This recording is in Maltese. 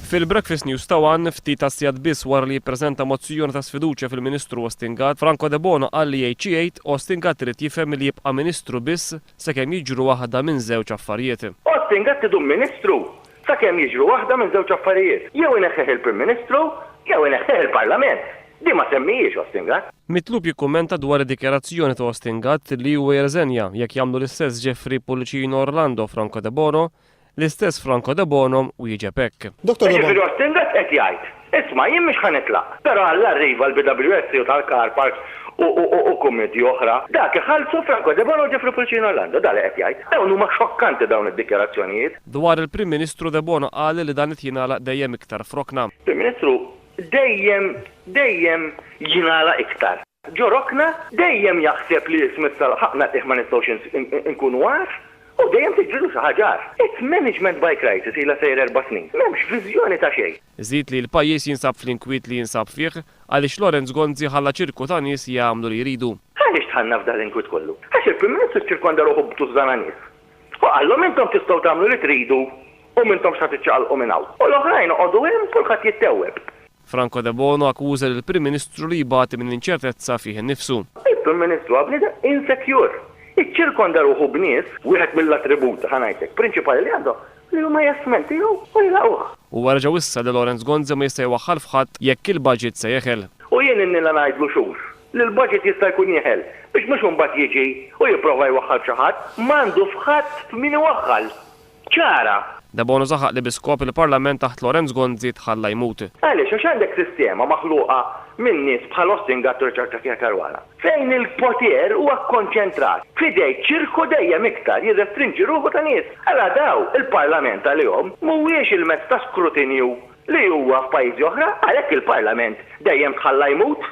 Fil-Breakfast News tawan ftit tas-sigħat biss wara li jippreżenta mozzjoni ta' sfiduċja fil-Ministru Ostingat, Franco De Bono qal li jgħid Ostingat irid jifhem li jibqa' Ministru biss sakemm jiġru waħda minn żewġ affarijiet. Ostingat idum Ministru sakemm jiġru waħda minn żewġ affarijiet. Jew ineħħeħ il-Prim Ministru, jew ineħħeħ il-Parlament. Di ma semmijiex Ostingat. Mitlub jikkummenta dwar id-dikjarazzjoni ta' Ostingat li huwa jerżenja jekk jagħmlu l-istess Jeffrey Pulcino Orlando Franco De Bono, l-istess Franco De Bono u jiġeb hekk. Dr. Ostingat qed jgħid, isma' jien mhux ħanitlaq, però alla arriva l-BWS u tal-Car Parks u kummiti oħra, dak iħallsu Franco De Bono u Jeffrey Pulcino Orlando, dal qed jgħid. Dawn huma xokkanti dawn id-dikjarazzjonijiet. Dwar il-Prim Ministru De Bono qal li dan qed jingħalaq dejjem iktar frokna. Prim Ministru dejjem jingħalaq iktar. Ġorokna dejjem jaħseb li smissa ħaqna ma nistgħux inkunu għarf. U dejjem tiġrilu xi ħaġar. It's management by crisis ilha sejr 4 snin. M'hemmx viżjoni ta' xejn. Żid li l-pajjiż jinsab fl-inkwiet li jinsab fih għaliex Lorenz Gonzi ħalla ċirku ta' nies jagħmlu li jridu. Għaliex tħanna f'dan l-inkwiet kollu? Għax il-Prim Ministru ċirkonda ruħu b'tużana nies. U qallhom intom tistgħu tagħmlu li tridu u mintom x'ħad tiċċaqalqu minn hawn. U l-oħrajn noqogħdu hemm kulħadd jittewweb. Franco De Bono akkuża lill-Prim Ministru li jbagħti minn inċertezza fih innifsu. Il-Prim Ministru għablida insecure. Iċ-ċirkonda ruħu b'nies wieħed mill-attributi ħanajtek prinċipali li għandhom li huma jasmenti u jilaqgħuh. U warġaw issa li Lorenz Gonzi ma jista' jwaħħal f'ħadd jekk il-budget se jeħel. U jien innila ngħidlu xhux li l-budget jista' jkun jeħel biex mhux imbagħad jiġi u jipprova jwaħħal xi ħadd m'għandu f'ħadd f'min iwaħħal. ċara. De Bono saħaq li biskop il-Parlament taħt Lorenz Gonzi tħalla jmut. Għaliex għax għandek sistema maħluqa minn nies bħal Ostingat u Richard Takia Karwala. Fejn il-poter huwa kkonċentrat f'idej ċirku dejjem iktar jirrestrinġi ruħu ta' nies. Alla daw il-Parlament għalihom mhuwiex il-mezz ta' skrutinju li huwa f'pajjiżi oħra, għalhekk il-Parlament dejjem tħalla jmut.